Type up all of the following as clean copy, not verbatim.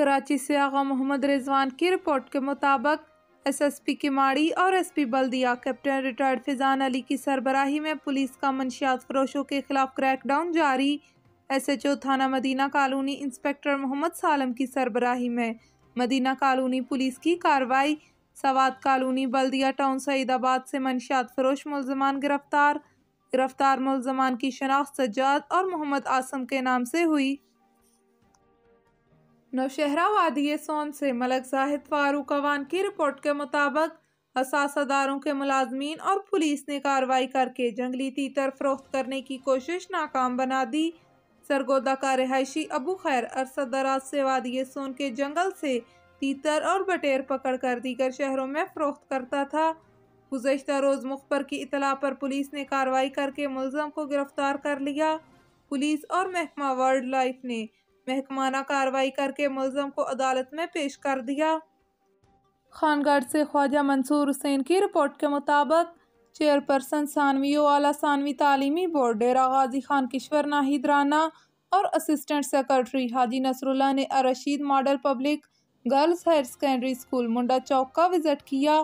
کراچی سے آغا محمد رضوان کی رپورٹ کے مطابق ایس ایس پی کماڑی اور ایس پی بلدیہ کیپٹن ریٹائرڈ فیضان علی کی سربراہی میں پولیس کا منشیات فروشوں کے خلاف کریک ڈاؤن جاری۔ ایس ایچ او تھانہ مدینہ کالونی انسپکٹر محمد سالم کی سربراہی میں مدینہ کالونی پولیس کی کارروائی۔ سوات کالونی بلدیہ ٹاؤن سعید آباد سے منشیات فروش ملزمان گرفتار ملزمان کی شناخت سجاد اور محمد عاصم کے نام سے ہوئی۔ نوشہرہ وادی سون سے ملک زاہد فاروق اوان کی رپورٹ کے مطابق اثاثہ داروں کے ملازمین اور پولیس نے کارروائی کر کے جنگلی تیتر فروخت کرنے کی کوشش ناکام بنا دی۔ سرگودہ کا رہائشی ابو خیر عرصہ دراز سے وادی سون کے جنگل سے تیتر اور بٹیر پکڑ کر دیگر شہروں میں فروخت کرتا تھا۔ گزشتہ روز مخبر کی اطلاع پر پولیس نے کارروائی کر کے ملزم کو گرفتار کر لیا۔ پولیس اور محکمہ وائلڈ لائف نے محکمانہ کارروائی کر کے ملزم کو عدالت میں پیش کر دیا۔ خانگڑھ سے خواجہ منصور حسین کی رپورٹ کے مطابق چیئرپرسن ثانوی و اعلیٰ ثانوی تعلیمی بورڈ ڈیرہ غازی خان کشور ناہید رانا اور assistant secretary Haji Nasrullah نے Al Rasheed model public girls higher secondary school Manda Chowk کا وزٹ کیا۔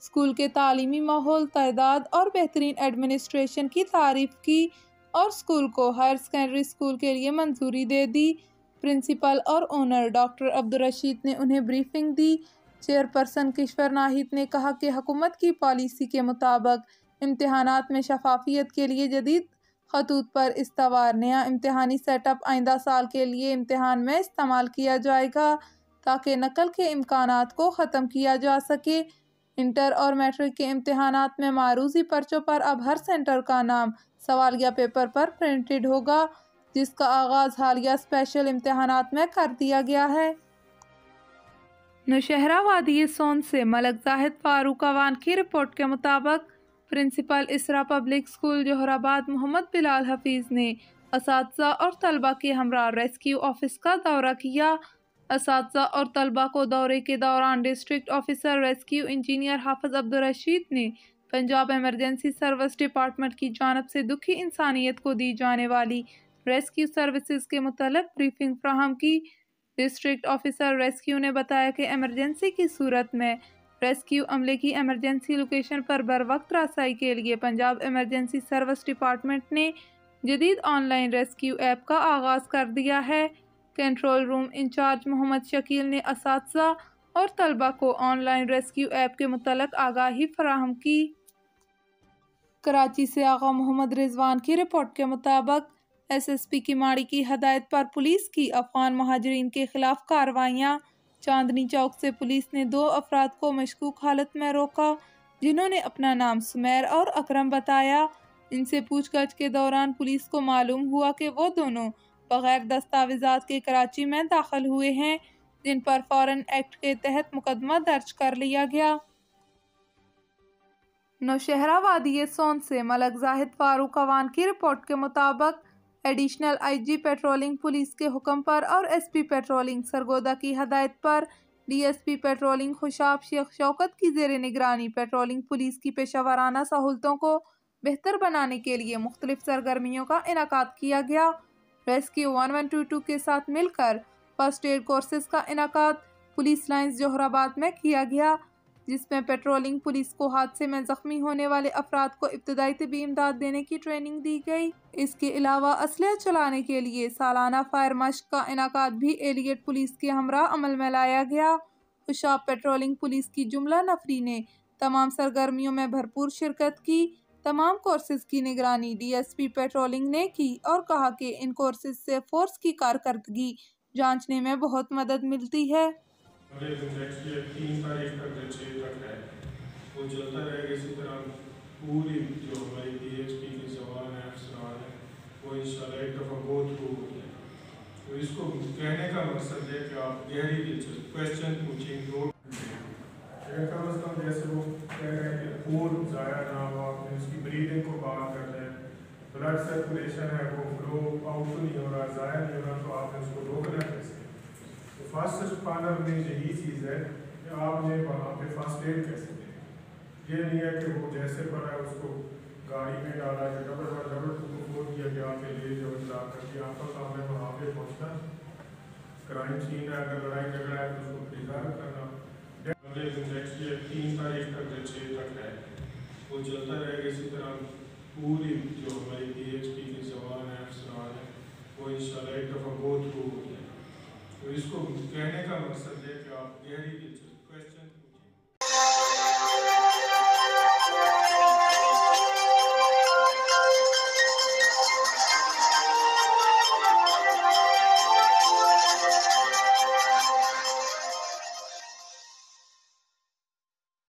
اسکول کے تعلیمی ماحول، تعداد اور بہترین ایڈمنسٹریشن کی تعریف کی اور اسکول کو ہائر سیکنڈری اسکول کے لیے منظوری دے دی۔ پرنسپل اور اونر ڈاکٹر عبدالرشید نے انہیں بریفنگ دی۔ چیئرپرسن کشور ناہید نے کہا کہ حکومت کی پالیسی کے مطابق امتحانات میں شفافیت کے لیے جدید خطوط پر استوار نیا امتحانی سیٹ اپ آئندہ سال کے لیے امتحان میں استعمال کیا جائے گا تاکہ نقل کے امکانات کو ختم کیا جا سکے۔ انٹر اور میٹرک کے امتحانات میں معروضی پرچوں پر اب ہر سینٹر کا نام سوالیہ پیپر پر پرنٹڈ ہوگا، جس کا آغاز حالیہ اسپیشل امتحانات میں کر دیا گیا ہے۔ نوشہرہ وادی سون سے ملک زاہد فاروق اوان کی رپورٹ کے مطابق پرنسپل اسرا پبلک اسکول جوہر آباد محمد بلال حفیظ نے اساتذہ اور طلبہ کے ہمراہ ریسکیو آفس کا دورہ کیا۔ اساتذہ اور طلبہ کو دورے کے دوران ڈسٹرکٹ آفیسر ریسکیو انجینئر حافظ عبدالرشید نے پنجاب ایمرجنسی سروس ڈپارٹمنٹ کی جانب سے دکھی انسانیت کو دی جانے والی ریسکیو سروسز کے متعلق بریفنگ فراہم کی۔ ڈسٹرکٹ آفیسر ریسکیو نے بتایا کہ ایمرجنسی کی صورت میں ریسکیو عملے کی ایمرجنسی لوکیشن پر بروقت رسائی کے لیے پنجاب ایمرجنسی سروس ڈپارٹمنٹ نے جدید آن لائن ریسکیو ایپ کا آغاز کر دیا ہے۔ کنٹرول روم انچارج محمد شکیل نے اساتذہ اور طلبہ کو آن لائن ریسکیو ایپ کے متعلق آگاہی فراہم کی۔ کراچی سے آغا محمد رضوان کی رپورٹ کے مطابق ایس ایس پی کماڑی کی ہدایت پر پولیس کی افغان مہاجرین کے خلاف کاروائیاں۔ چاندنی چوک سے پولیس نے 2 افراد کو مشکوک حالت میں روکا جنہوں نے اپنا نام سمیر اور اکرم بتایا۔ ان سے پوچھ گچھ کے دوران پولیس کو معلوم ہوا کہ وہ دونوں بغیر دستاویزات کے کراچی میں داخل ہوئے ہیں، جن پر فارن ایکٹ کے تحت مقدمہ درج کر لیا گیا۔ نوشہرہ وادی سون سے ملک زاہد فاروق اوان کی رپورٹ کے مطابق additional I G patrolling police کے حکم پر اور ایس پی پیٹرولنگ سرگودہ کی ہدایت پر D S P patrolling Khushab Sheikh Shaukat کی زیر نگرانی پیٹرولنگ پولیس کی پیشہ ورانہ سہولتوں کو بہتر بنانے کے لیے مختلف سرگرمیوں کا انعقاد کیا گیا۔ ریسکیو 1122 کے ساتھ مل کر فرسٹ ایڈ کورسز کا انعقاد پولیس لائنز جوہر آباد میں کیا گیا، جس میں پیٹرولنگ پولیس کو حادثے میں زخمی ہونے والے افراد کو ابتدائی طبی امداد دینے کی ٹریننگ دی گئی۔ اس کے علاوہ اسلحہ چلانے کے لیے سالانہ فائر مشق کا انعقاد بھی ایلیٹ پولیس کے ہمراہ عمل میں لایا گیا۔ خوشاب پیٹرولنگ پولیس کی جملہ نفری نے تمام سرگرمیوں میں بھرپور شرکت کی۔ تمام کورسز کی نگرانی ڈی ایس پی پیٹرولنگ نے کی اور کہا کہ ان کورسز سے فورس کی کارکردگی جانچنے میں بہت مدد ملتی ہے۔ ہمارے نیکسٹ ایئر 3 تاریخ تک جو 6 تک ہے وہ چلتا رہے گا۔ اسی طرح پوری جو ہماری پی ایچ پی کی زبان ہے، افسران ہے، وہ انشاءاللہ ایک دفعہ گو تھرو ہو جائے۔ تو اس کو کہنے کا مقصد ہے کہ آپ گہری دلچسپ کویشچن پوچھیں، نوٹ کریں، کم از کم جیسے وہ کہہ رہے ہیں کہ خون ضائع نہ ہو، آپ نے اس کی بریدنگ کو بات کر رہے ہیں، بلڈ سرکولیشن ہے وہ فلو آؤٹ تو نہیں ہو رہا، ضائع نہیں ہو رہا، تو آپ نے اس کو روکنا کیسے؟ تو فرسٹ رسپانڈر میں یہی چیز ہے کہ آپ نے وہاں پہ فرسٹ ایڈ کیسے دیں۔ یہ نہیں ہے کہ وہ جیسے پڑا ہے اس کو گاڑی میں ڈالا یا ڈبل کو کھول دیا کہ آپ لے جاؤ اطلاع کر کے، آپ کا کام ہے وہاں پہ پہنچنا کرائم سین ہے، اگر لڑائی جھگڑا ہے تو اس کو پریزرو کرنا. اگلے دن نیکسٹ ایئر 3 تاریخ تک جو 6 تک ہے وہ چلتا رہے گا. اسی طرح پوری جو ہماری پی ایچ پی کی زبان ہے، افسران ہے، وہ انشاءاللہ ایک دفعہ گو تھرو ہو جائے. تو اس کو کہنے کا مقصد ہے کہ آپ گہری دلچسپی